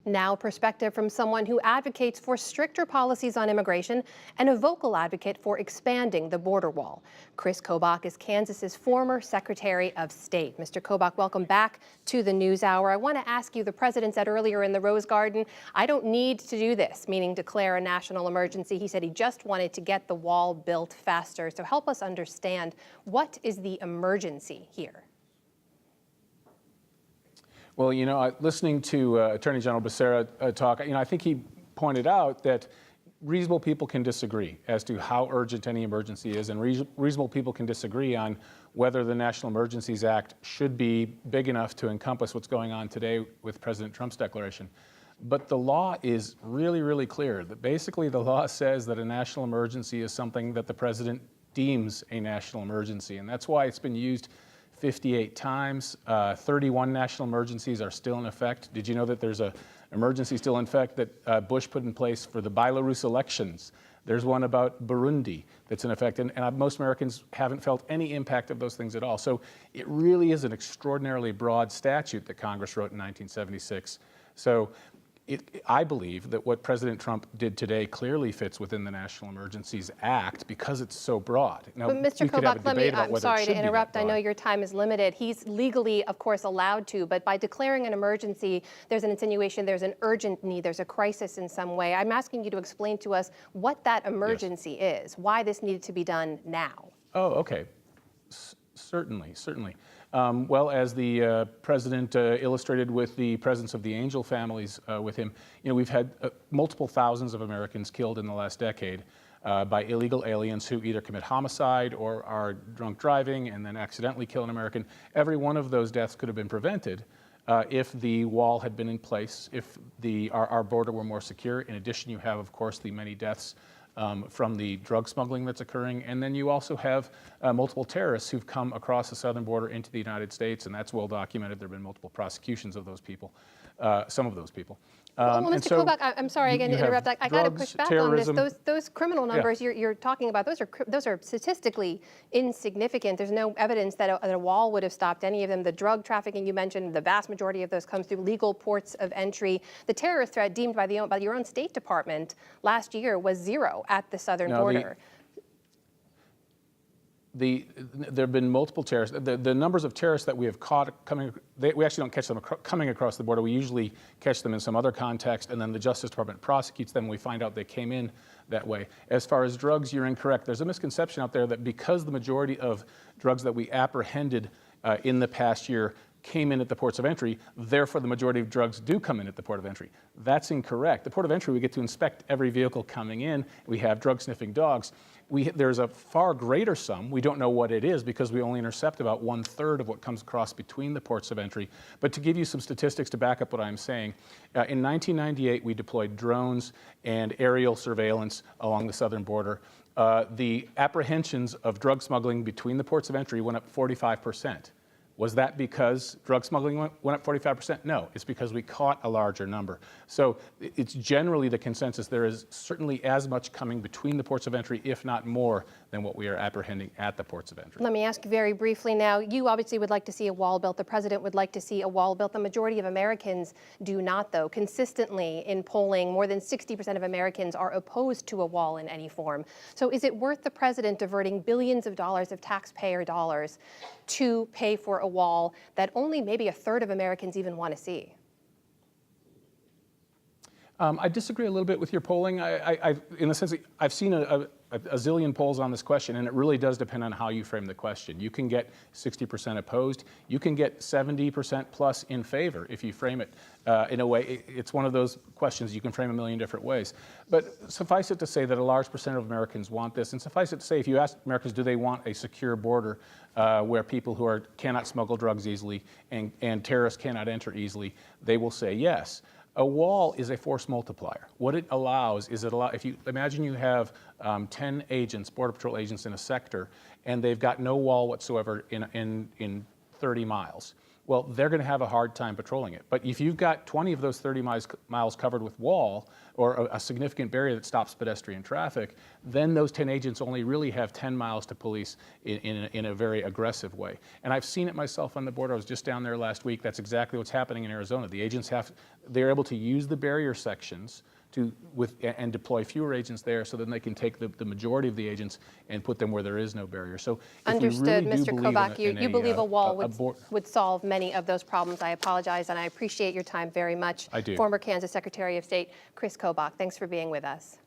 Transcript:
Now, perspective from someone who advocates for stricter policies on immigration and a vocal advocate for expanding the border wall. Kris Kobach is Kansas's former Secretary of State. Mr. Kobach, welcome back to the NewsHour. I want to ask you, the president said earlier in the Rose Garden, I don't need to do this, meaning declare a national emergency. He said he just wanted to get the wall built faster. So help us understand, what is the emergency here? Well, listening to Attorney General Becerra talk, I think he pointed out that reasonable people can disagree as to how urgent any emergency is, and reasonable people can disagree on whether the National Emergencies Act should be big enough to encompass what's going on today with President Trump's declaration. But the law is really, really clear that basically the law says that a national emergency is something that the president deems a national emergency, and that's why it's been used 58 times. 31 national emergencies are still in effect. Did you know that there's an emergency still in effect that Bush put in place for the Belarus elections? There's one about Burundi that's in effect, and most Americans haven't felt any impact of those things at all. So it really is an extraordinarily broad statute that Congress wrote in 1976. So I believe that what President Trump did today clearly fits within the National Emergencies Act because it's so broad. Now, but Mr. Kobach, I'm sorry to interrupt. I know your time is limited. He's legally, of course, allowed to, but by declaring an emergency, there's an insinuation there's an urgent need, there's a crisis in some way. I'm asking you to explain to us what that emergency is, why this needed to be done now. Oh, okay. Certainly. Well, as the president illustrated with the presence of the angel families with him, we've had multiple thousands of Americans killed in the last decade by illegal aliens who either commit homicide or are drunk driving and then accidentally kill an American. Every one of those deaths could have been prevented if the wall had been in place, if our border were more secure. In addition, you have, of course, the many deaths from the drug smuggling that's occurring. And then you also have multiple terrorists who've come across the southern border into the United States, and that's well documented. There have been multiple prosecutions of those people, some of those people. Well, Mr. Kobach, I'm sorry again to interrupt. I got to push back on this. Those criminal numbers you're talking about, those are statistically insignificant. There's no evidence that a wall would have stopped any of them. The drug trafficking you mentioned, the vast majority of those comes through legal ports of entry. The terrorist threat deemed by your own State Department last year was zero at the southern border. There have been multiple terrorists. The numbers of terrorists that we have caught we actually don't catch them coming across the border. We usually catch them in some other context, and then the Justice Department prosecutes them. We find out they came in that way. As far as drugs, you're incorrect. There's a misconception out there that because the majority of drugs that we apprehended in the past year came in at the ports of entry, therefore the majority of drugs do come in at the port of entry. That's incorrect. The port of entry, we get to inspect every vehicle coming in. We have drug-sniffing dogs. There's a far greater sum. We don't know what it is because we only intercept about 1/3 of what comes across between the ports of entry. But to give you some statistics to back up what I'm saying, in 1998 we deployed drones and aerial surveillance along the southern border. The apprehensions of drug smuggling between the ports of entry went up 45%. Was that because drug smuggling went up 45%? No, it's because we caught a larger number. So it's generally the consensus there is certainly as much coming between the ports of entry, if not more, than what we are apprehending at the ports of entry. Let me ask you very briefly now, you obviously would like to see a wall built. The president would like to see a wall built. The majority of Americans do not, though. Consistently in polling, more than 60% of Americans are opposed to a wall in any form. So is it worth the president diverting billions of dollars of taxpayer dollars to pay for a wall that only maybe 1/3 of Americans even want to see? I disagree a little bit with your polling. In the sense that I've seen a zillion polls on this question, and it really does depend on how you frame the question. You can get 60% opposed. You can get 70% plus in favor if you frame it in a way. It's one of those questions you can frame a million different ways. But suffice it to say that a large percent of Americans want this, and suffice it to say if you ask Americans do they want a secure border where people who cannot smuggle drugs easily and terrorists cannot enter easily, they will say yes. A wall is a force multiplier. What it allows is if you imagine you have 10 agents, Border Patrol agents in a sector, and they've got no wall whatsoever in 30 miles. well, they're going to have a hard time patrolling it. But if you've got 20 of those 30 miles covered with wall or a significant barrier that stops pedestrian traffic, then those 10 agents only really have 10 miles to police in a very aggressive way. And I've seen it myself on the border. I was just down there last week. That's exactly what's happening in Arizona. The agents they're able to use the barrier sections and deploy fewer agents there, so then they can take the majority of the agents and put them where there is no barrier. So if Understood, we really Mr. Kobach. You believe a wall would would solve many of those problems. I apologize, and I appreciate your time very much. I do. Former Kansas Secretary of State Kris Kobach, thanks for being with us.